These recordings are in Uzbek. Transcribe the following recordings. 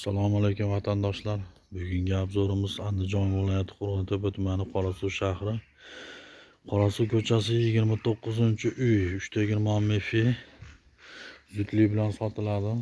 Assalomu alaykum vatandoshlar. Bugungi obzorimiz Andijon viloyati Qo'rg'ontepa tumani Qorasuv shahri. Qorasuv ko'chasi 29-uy 3/20 mefi zudlik bilan sotiladi.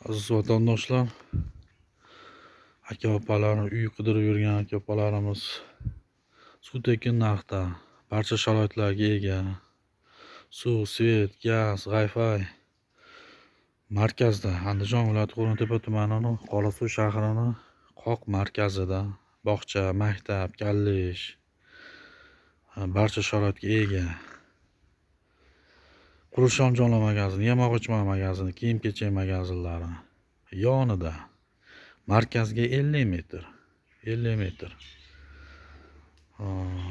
Aziz vatandoshlar, aka-opalar, uy qidirib yurgan aka-opalarimiz suv tekin narxda, barcha sharoitlarga ega. Suv, svet, gaz, Wi-Fi markazda, Andijon viloyati Qo'rg'ontepa tumanining Qorasuv shahrining qoq markazida bog'cha, maktab, kollej barcha sharoitga ega. Qurilish anjomlar magazini, yemoq-ichmak magazini, kiyim-kechak magazinlari yonida. Markazga 50 metr.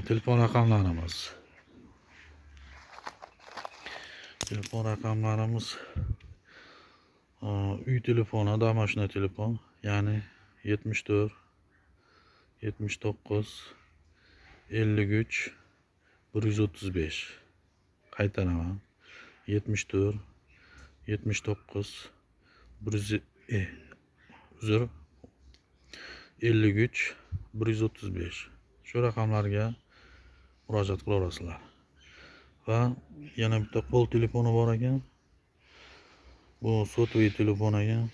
Telefon raqamlarimiz. Uy telefoni, domashina telefon, ya'ni 74 79 53 135. Qaytaraman. 74 79 53 135. Shu raqamlarga murojaat qila olasizlar. Va yana bitta qo'l telefoni bor ekan. Bu sotli telefon ekan.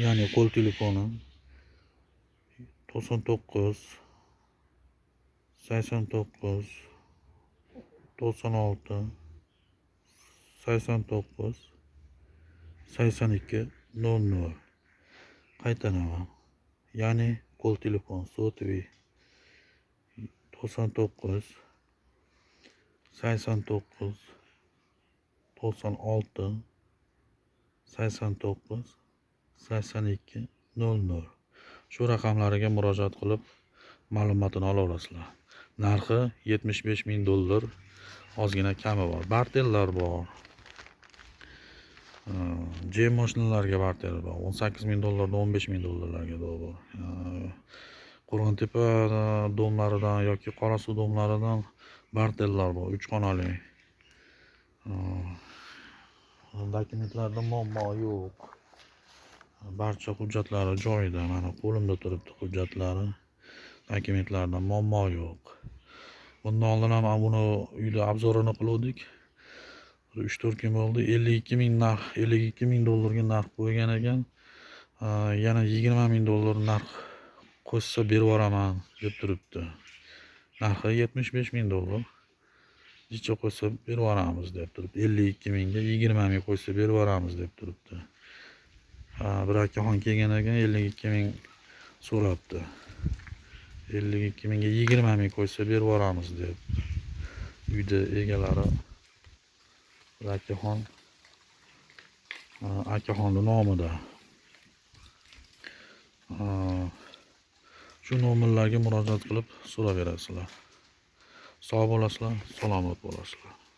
Ya'ni qo'l telefoni 99 89 96 89 82 00. Qaytaraman. Ya'ni qo'l telefon sotli 99 89 96 89 82 00. Shu raqamlariga murojaat qilib ma'lumotini ola olasizlar. Narxi $75,000. Ozgina kami bor. Bartellar bor. Jem mashinalarga barter bor. $18,000 dan $15,000 bor. Qo'rg'ontepa domlaridan yoki Qorasuv domlaridan bartellar bor. 3 xonali. Dokumentlarda muammo yo'q. Barcha hujjatlari joyida. Mana qo'limda turibdi hujjatlari. Dokumentlarda muammo yo'q. Bundan oldin ham buni uyda obzorini qildik. 3-4 kun bo'ldi. $52,000 ga narx qo'ygan ekan. Yana $20,000 narx qo'shsa berib yuboraman deb turibdi. Narxi $75,000. Necha qo'ysa berib yuboramiz deb turibdi. 52,000 ga 20,000 qo'ysa berib yuboramiz deb turibdi. Bir akaxon kelgan ekan, 52,000 so'rabdi. 52,000 ga 20,000 qo'ysa berib yuboramiz deb. Uyda egalari akaxonning nomida. Shu nomerlarga murojaat qilib so'raverasizlar. Sog' bo'lasizlar, salomat bo'lasizlar.